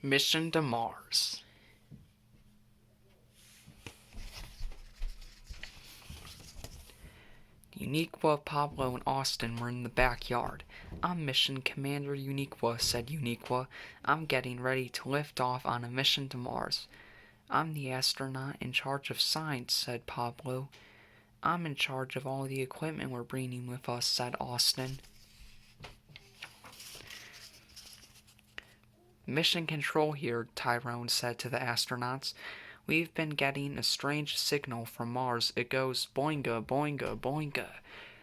Mission to Mars. Uniqua, Pablo, and Austin were in the backyard. "I'm Mission Commander Uniqua," said Uniqua. "I'm getting ready to lift off on a mission to Mars." "I'm the astronaut in charge of science," said Pablo. "I'm in charge of all the equipment we're bringing with us," said Austin. "Mission Control here," Tyrone said to the astronauts. "We've been getting a strange signal from Mars. It goes boinga, boinga, boinga.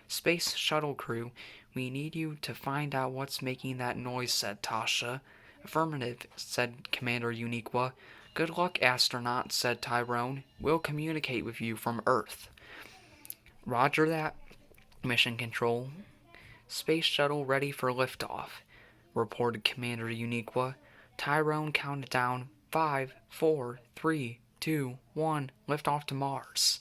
Space Shuttle crew, we need you to find out what's making that noise," said Tasha. "Affirmative," said Commander Uniqua. "Good luck, astronaut," said Tyrone. "We'll communicate with you from Earth." "Roger that, Mission Control. Space Shuttle ready for liftoff," reported Commander Uniqua. Tyrone counted down 5, 4, 3, 2, 1, lift off to Mars.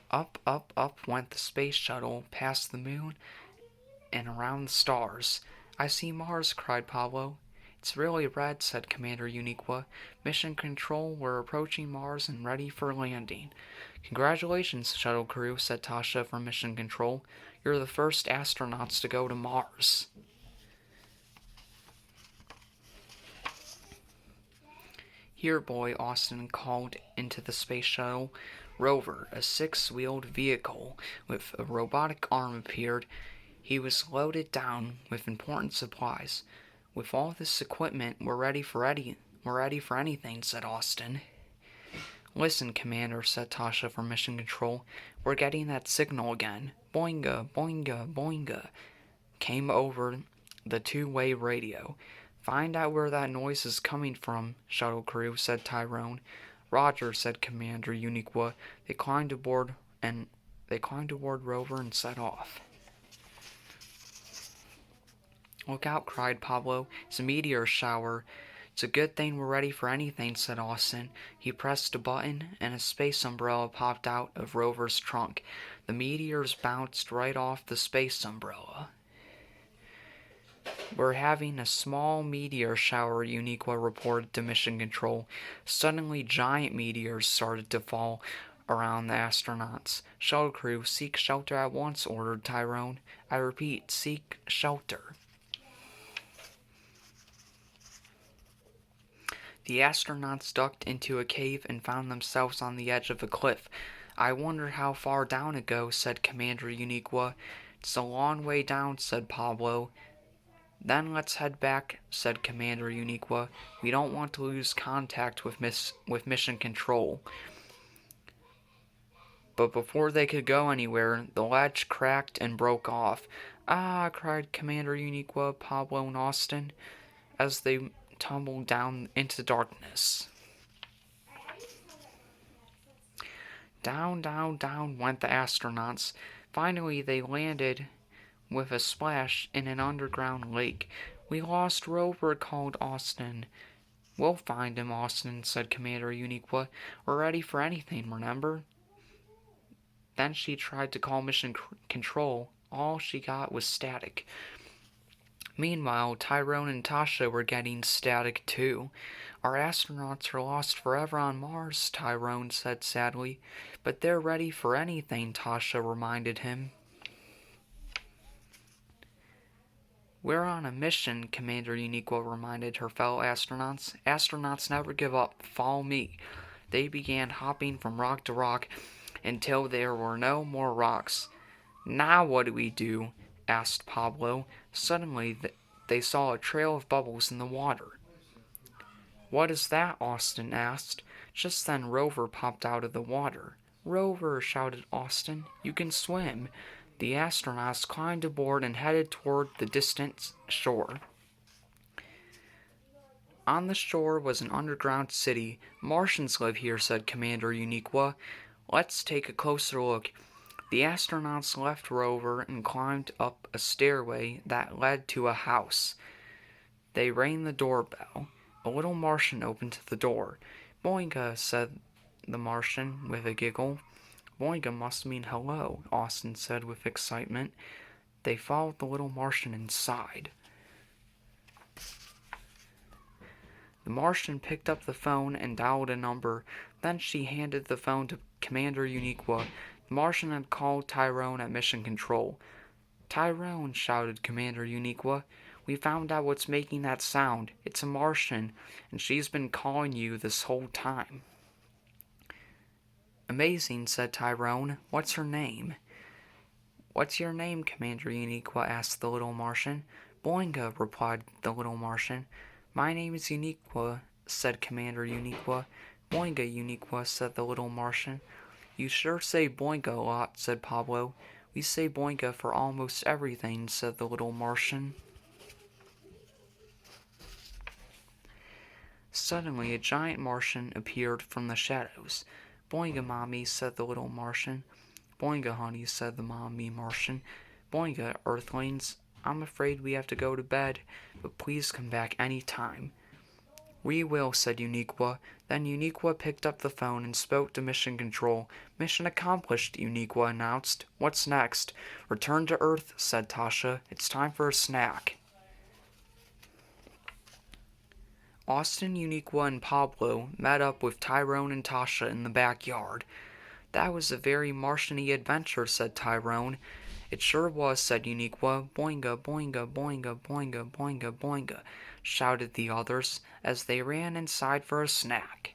Up, up, up went the space shuttle, past the moon and around the stars. "I see Mars," cried Pablo. "It's really red," said Commander Uniqua. "Mission Control, we're approaching Mars and ready for landing." "Congratulations, shuttle crew," said Tasha from Mission Control. "You're the first astronauts to go to Mars." "Here, boy," Austin called into the space shuttle. Rover, a six-wheeled vehicle with a robotic arm, appeared. He was loaded down with important supplies. "With all this equipment, we're ready for anything," said Austin. "Listen, Commander," said Tasha from Mission Control. "We're getting that signal again. Boinga, boinga, boinga," came over the two-way radio. "Find out where that noise is coming from, shuttle crew," said Tyrone. "Roger," said Commander Uniqua. They climbed aboard Rover and set off. "Look out," cried Pablo. "It's a meteor shower." "It's a good thing we're ready for anything," said Austin. He pressed a button, and a space umbrella popped out of Rover's trunk. The meteors bounced right off the space umbrella. "We're having a small meteor shower," Uniqua reported to Mission Control. Suddenly, giant meteors started to fall around the astronauts. "Shuttle crew, seek shelter at once," ordered Tyrone. "I repeat, seek shelter." The astronauts ducked into a cave and found themselves on the edge of a cliff. "I wonder how far down it goes," said Commander Uniqua. "It's a long way down," said Pablo. "Then let's head back," said Commander Uniqua. "We don't want to lose contact with Mission Control." But before they could go anywhere, the ledge cracked and broke off. "Ah!" cried Commander Uniqua, Pablo, and Austin as they tumbled down into darkness. Down, down, down went the astronauts. Finally, they landed with a splash in an underground lake. "We lost Rover," called Austin. "We'll find him," Austin said Commander Uniqua. "We're ready for anything, remember?" Then she tried to call Mission Control. All she got was static. Meanwhile, Tyrone and Tasha were getting static too. "Our astronauts are lost forever on Mars," Tyrone said sadly. "But they're ready for anything," Tasha reminded him. "We're on a mission," Commander Uniqua reminded her fellow astronauts. "Astronauts never give up. Follow me." They began hopping from rock to rock until there were no more rocks. "Now what do we do?" asked Pablo. Suddenly they saw a trail of bubbles in the water. "What is that?" Austin asked. Just then Rover popped out of the water. "Rover!" shouted Austin. "You can swim!" The astronauts climbed aboard and headed toward the distant shore. On the shore was an underground city. "Martians live here," said Commander Uniqua. "Let's take a closer look." The astronauts left Rover and climbed up a stairway that led to a house. They rang the doorbell. A little Martian opened the door. "Boinga," said the Martian with a giggle. "Boinga must mean hello," Austin said with excitement. They followed the little Martian inside. The Martian picked up the phone and dialed a number. Then she handed the phone to Commander Uniqua. The Martian had called Tyrone at Mission Control. "Tyrone," shouted Commander Uniqua, "we found out what's making that sound. It's a Martian, and she's been calling you this whole time." "Amazing," said Tyrone. "What's her name?" "What's your name, Commander Uniqua?" asked the little Martian. "Boinga," replied the little Martian. "My name is Uniqua," said Commander Uniqua. "Boinga, Uniqua," said the little Martian. "You sure say Boinga a lot," said Pablo. "We say Boinga for almost everything," said the little Martian. Suddenly a giant Martian appeared from the shadows. "Boinga, Mommy," said the little Martian. "Boinga, honey," said the Mommy Martian. "Boinga, Earthlings. I'm afraid we have to go to bed, but please come back any time." "We will," said Uniqua. Then Uniqua picked up the phone and spoke to Mission Control. "Mission accomplished," Uniqua announced. "What's next?" "Return to Earth," said Tasha. "It's time for a snack." Austin, Uniqua, and Pablo met up with Tyrone and Tasha in the backyard. "That was a very Martian-y adventure," said Tyrone. "It sure was," said Uniqua. "Boinga, boinga, boinga, boinga, boinga, boinga," shouted the others as they ran inside for a snack.